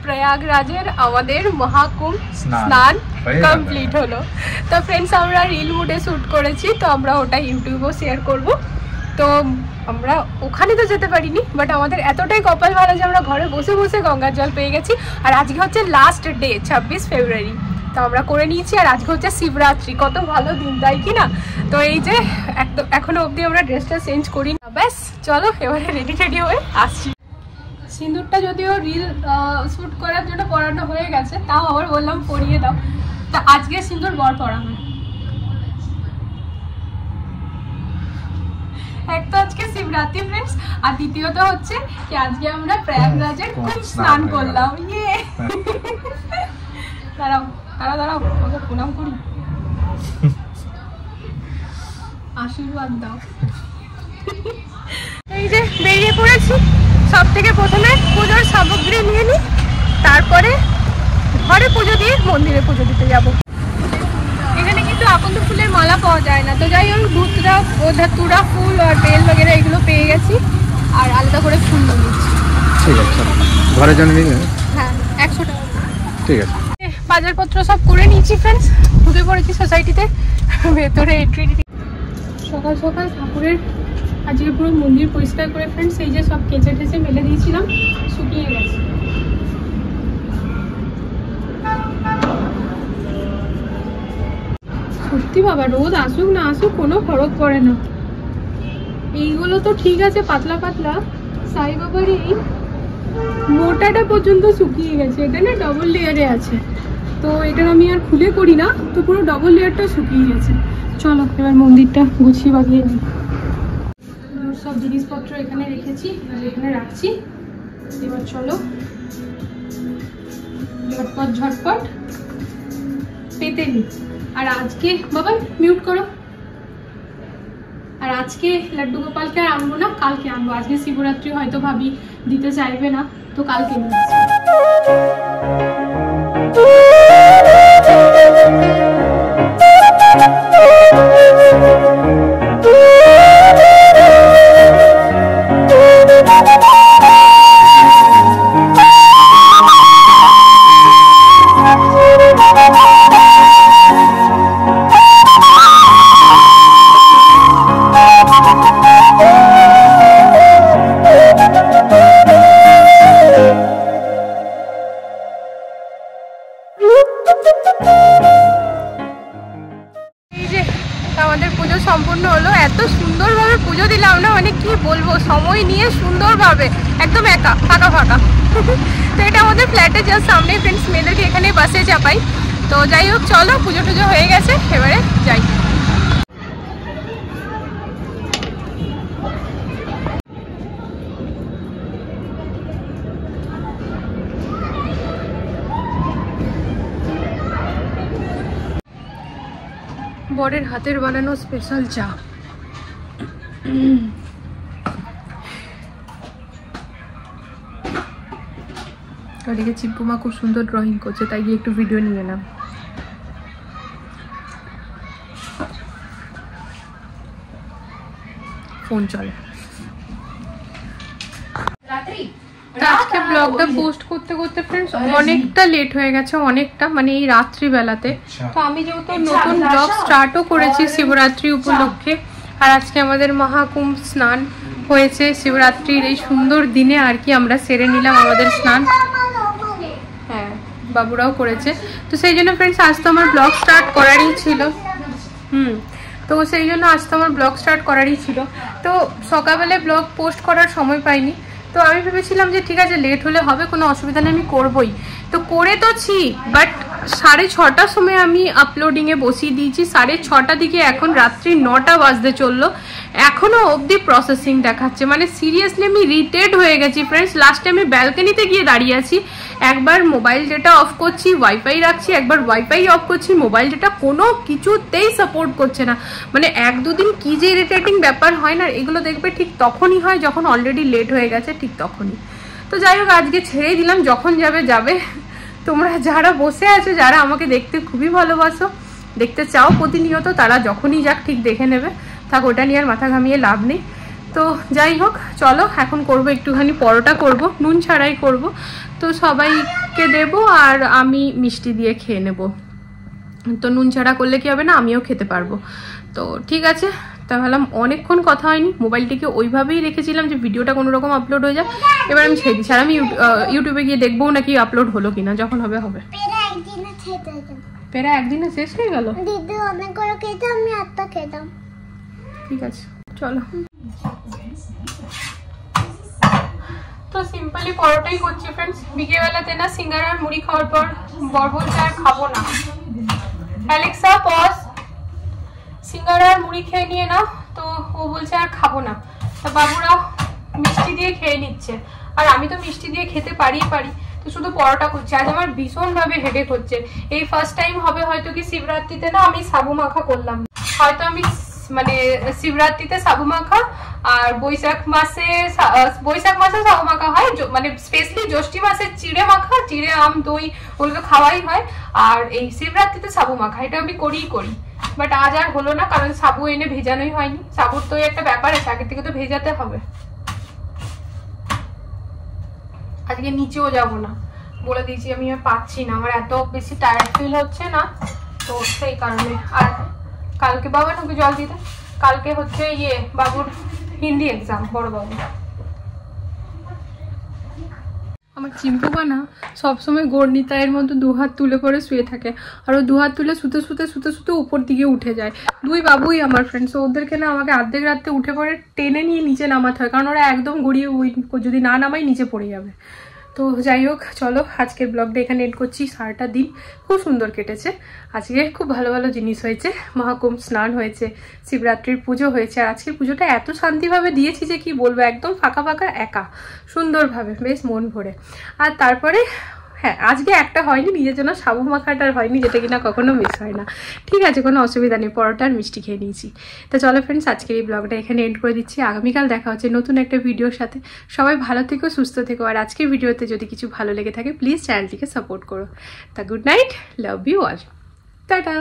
প্রয়াগরাজের আমাদের মহাকুম্ভ স্নান কমপ্লিট হলো। তো ফ্রেন্ডস আমরা রিল মুডে শ্যুট করেছি, তো আমরা ওটা ইউটিউবেও শেয়ার করব। তো আমরা ওখানে তো যেতে পারিনি, বাট আমাদের এতটাই কপাল ভালো যে আমরা ঘরে বসে বসে গঙ্গার জল পেয়ে গেছি। আর আজকে হচ্ছে লাস্ট ডে 26 ফেব্রুয়ারি, তো আমরা করে নিয়েছি। আর আজকে হচ্ছে শিবরাত্রি, কত ভালো দিন তাই কি না? তো এই যে এখনো অবধি আমরা ড্রেসটা চেঞ্জ করি না। ব্যাস চলো এবারে রেডি হয়ে আসছি। সিঁদুরটা যদিও রিল শ্যুট করার জন্য পরানো হয়ে গেছে, তাও আবার বললাম পরিয়ে দাও। তা আজকে সিঁদুর বর পরানো, এক তো আজকে শিবরাত্রি ফ্রেন্ডস, আর দ্বিতীয়ত হচ্ছে কি আজকে আমরা প্রয়াগরাজের কুম্ভ স্নান করলাম। ইয়ে দাঁড়াও আমাকে প্রণাম করি, আশীর্বাদ দাও। এই যে বেরিয়ে পড়েছি, সব থেকে প্রথমে পুজোর সামগ্রী নিয়ে নিই, তারপরে ঘরে পুজো দিয়ে মন্দিরে পুজো দিতে যাব। এখানে কিন্তু আকন্দ ফুলের মালা পাওয়া যায় না, তো যাই হোক ধতুরা ফুল আর বেল বগেরা এগুলো পেয়ে গেছি, আর আলাদা করে ফুল নিয়ে নিচ্ছি। ঠিক আছে, ঘরের জন্য হ্যাঁ 100 টাকা। ঠিক আছে, বাজারপত্র সব করে নিয়েছি ফ্রেন্ডস, ঢুকে পড়েছি সোসাইটিতে, ভেতরে এন্ট্রি। সকাল সকাল ঠাকুরের আজকে পুরো মন্দির পরিষ্কার করে ফ্রেন্ডস, এই যে সব কেচে টেচে মেলে দিয়েছিলাম, শুকিয়ে গেছে। সত্যি বাবা, রোদ আসুক না আসুক কোনো ফরক পড়ে না। এইগুলো তো ঠিক আছে পাতলা পাতলা, সাই বাবার এই মোটাটা পর্যন্ত শুকিয়ে গেছে। এটা না ডবল লেয়ারে আছে, তো এটা আমি আর খুলে করি না, তো পুরো ডবল লেয়ারটা শুকিয়ে গেছে। চলো এবার মন্দিরটা গুছিয়ে বাগিয়ে নিই। সব জিনিসপত্র এখানে রেখেছি, এখানে রাখছি। এবার চলো ঝটপট পেতে নিই। আর আজকে বাবা মিউট করো। আর আজকে লাড্ডু গোপালকে আর আনবো না, কালকে আনবো। আজকে শিবরাত্রি হয়তো ভাবি দিতে চাইবে না, তো কালকে নিয়ে আসবো। আমাদের পুজো সম্পূর্ণ হলো। এত সুন্দরভাবে পুজো দিলাম না, মানে কি বলবো, সময় নিয়ে সুন্দরভাবে, একদম ফাঁকা। তো এটা আমাদের ফ্ল্যাটে জাস্ট সামনে ফ্রেন্ডস, মেয়েদেরকে এখানে বাসে চাপাই। তো যাই হোক চলো, পুজো টুজো হয়ে গেছে, এবারে যাই। বরের হাতের বানানো স্পেশাল চা। ওদিকে চিপ্পুমা খুব সুন্দর ড্রয়িং করছে, তাই গিয়ে একটু ভিডিও নিয়ে এলাম। ফোন চলে। আজকে ব্লগটা পোস্ট করতে ফ্রেন্ডস অনেকটা লেট হয়ে গেছে, অনেকটা মানে এই রাত্রিবেলাতে। তো আমি যেহেতু নতুন ব্লগ স্টার্টও করেছি শিবরাত্রি উপলক্ষে, আর আজকে আমাদের মহাকুম্ভ স্নান হয়েছে শিবরাত্রির এই সুন্দর দিনে আর কি, আমরা সেরে নিলাম আমাদের স্নান। হ্যাঁ বাবুরাও করেছে, তো সেই জন্য ফ্রেন্ডস আজ তো আমার ব্লগ স্টার্ট করারই ছিল। তো সেই জন্য আজ তো আমার ব্লগ স্টার্ট করারই ছিল, তো সকালবেলায় ব্লগ পোস্ট করার সময় পাইনি। তো আমি ভেবেছিলাম যে ঠিক আছে লেট হলে হবে, কোনো অসুবিধা নেই, আমি করবই। তো করে তো ছি, বাট 6:30টার সময় আমি আপলোডিংয়ে বসিয়ে দিয়েছি, 6:30 দিকে এখন রাত্রি 9টা বাজতে চললো, এখনও অবধি প্রসেসিং দেখাচ্ছে। মানে সিরিয়াসলি আমি ইরিটেট হয়ে গেছি ফ্রেন্ডস। লাস্টে আমি ব্যালকনিতে গিয়ে দাঁড়িয়ে আছি, একবার মোবাইল ডেটা অফ করছি, ওয়াইফাই রাখছি, একবার ওয়াইফাই অফ করছি, মোবাইল ডেটা কোনো কিছুতেই সাপোর্ট করছে না। মানে 1-2 দিন কি যে ইরিটেটিং ব্যাপার হয় না, এগুলো দেখবে ঠিক তখনই হয় যখন অলরেডি লেট হয়ে গেছে, ঠিক তখনই। তো যাই হোক আজকে ছেড়েই দিলাম, যখন যাবে। তোমরা যারা বসে আছো, যারা আমাকে দেখতে খুবই ভালোবাসো, দেখতে চাও প্রতিনিয়ত, তারা যখনই যাক ঠিক দেখে নেবে, থাক ওটা নিয়ে আর মাথা ঘামিয়ে লাভ নেই। তো যাই হোক চলো এখন করব একটুখানি পরোটা করব, নুন ছাড়াই করব। তো সবাই বাবুকে দেব আর আমি মিষ্টি দিয়ে খেয়ে নেব। তো নুন ছাড়া করলে কি হবে না, আমিও খেতে পারবো। তো ঠিক আছে, তা ভাবলাম অনেকক্ষণ কথা হয়নি, মোবাইলটিকে ওইভাবেই রেখেছিলাম যে ভিডিওটা কোনো রকম আপলোড হয়ে যায়। এবার আমি ছেড়ে দিচ্ছি, আর আমি ইউটিউবে গিয়ে দেখবো নাকি আপলোড হলো কিনা, যখন হবে হবে। পেরা একদিনে শেষ হয়ে গেল? দিদি অনেক করে খেতাম, আমি আটটা খেতাম। ঠিক আছে চলো। তো সিম্পলি পরোটাই করছি ফ্রেন্ডস। বিকেলবেলাতে না সিঙ্গারা আর মুড়ি খাওয়ার পর বর বলছে আর খাবো না। অ্যালেক্সা পজ, সিঙ্গারা আর মুড়ি খেয়ে নিয়ে না, তো ও বলছে আর খাবো না। তো বাবুরা মিষ্টি দিয়ে খেয়ে নিচ্ছে, আর আমি তো মিষ্টি দিয়ে খেতে পারি, তো শুধু পরোটা করছি। আজ আমার ভীষণভাবে হেডেক হচ্ছে। এই ফার্স্ট টাইম হবে হয়তো কি শিবরাত্রিতে না আমি সাবু মাখা করলাম। হয়তো আমি মানে শিবরাত্রিতে সাবু মাখা আর বৈশাখ মাসে সাবু মাখা হয়, মানে স্পেশালি জ্যৈষ্ঠী মাসে চিড়ে মাখা, চিড়ে আম দই ওগুলো খাওয়াই হয়। আর এই শিবরাত্রিতে সাবু মাখা এটা আমি করি, বাট আজ আর হলো না, কারণ সাবু এনে ভেজানোই হয়নি। সাবুর তো একটা ব্যাপার আছে, আগে থেকে তো ভেজাতে হবে। আজকে নিচেও যাব না, বলে দিয়েছি আমি আর পাচ্ছি না, আমার এত বেশি টায়ার্ড ফিল হচ্ছে না, তো সেই কারণে। আর কালকে বাবা নাকি জল দিতে, কালকে হচ্ছে বাবুর হিন্দি এক্সাম, বড় বাবু। আমার চিম্পুকা না সবসময় গর্ণিতায়ের মতো দুহাত তুলে পরে শুয়ে থাকে, আর ও দুহাত তুলে শুতে উপর দিকে উঠে যায়। দুই বাবুই আমার ফ্রেন্ডস, ওদেরকে না আমাকে অর্ধেক রাত্রে উঠে পড়ে টেনে নিয়ে নিচে নামাতে হয়, কারণ ওরা একদম গড়িয়ে যদি না নামাই নিচে পড়ে যাবে। তো যাই হোক চলো, আজকের ব্লগটা এখানে এন্ড করছি। সারাটা দিন খুব সুন্দর কেটেছে, আজকে খুব ভালো ভালো জিনিস হয়েছে। মহাকুম্ভ স্নান হয়েছে, শিবরাত্রির পুজো হয়েছে, আর আজকের পুজোটা এত শান্তিভাবে দিয়েছি যে কি বলবো, একদম ফাঁকা একা সুন্দরভাবে, বেশ মন ভরে। আর তারপরে হ্যাঁ, আজকে একটা হয়নি, নিজের জন্য সাবু মাখাটার হয়নি, যেটা কিনা কখনো মিস হয় না। ঠিক আছে, কোনো অসুবিধা নেই, পরোটা আর মিষ্টি খেয়ে নিয়েছি। তো চলো ফ্রেন্ডস, আজকের এই ব্লগটা এখানে এন্ড করে দিচ্ছি। আগামীকাল দেখা হচ্ছে নতুন একটা ভিডিওর সাথে। সবাই ভালো থেকো, সুস্থ থেকো, আর আজকের ভিডিওতে যদি কিছু ভালো লেগে থাকে প্লিজ চ্যানেলটিকে সাপোর্ট করো। তা good night, love you all, tata.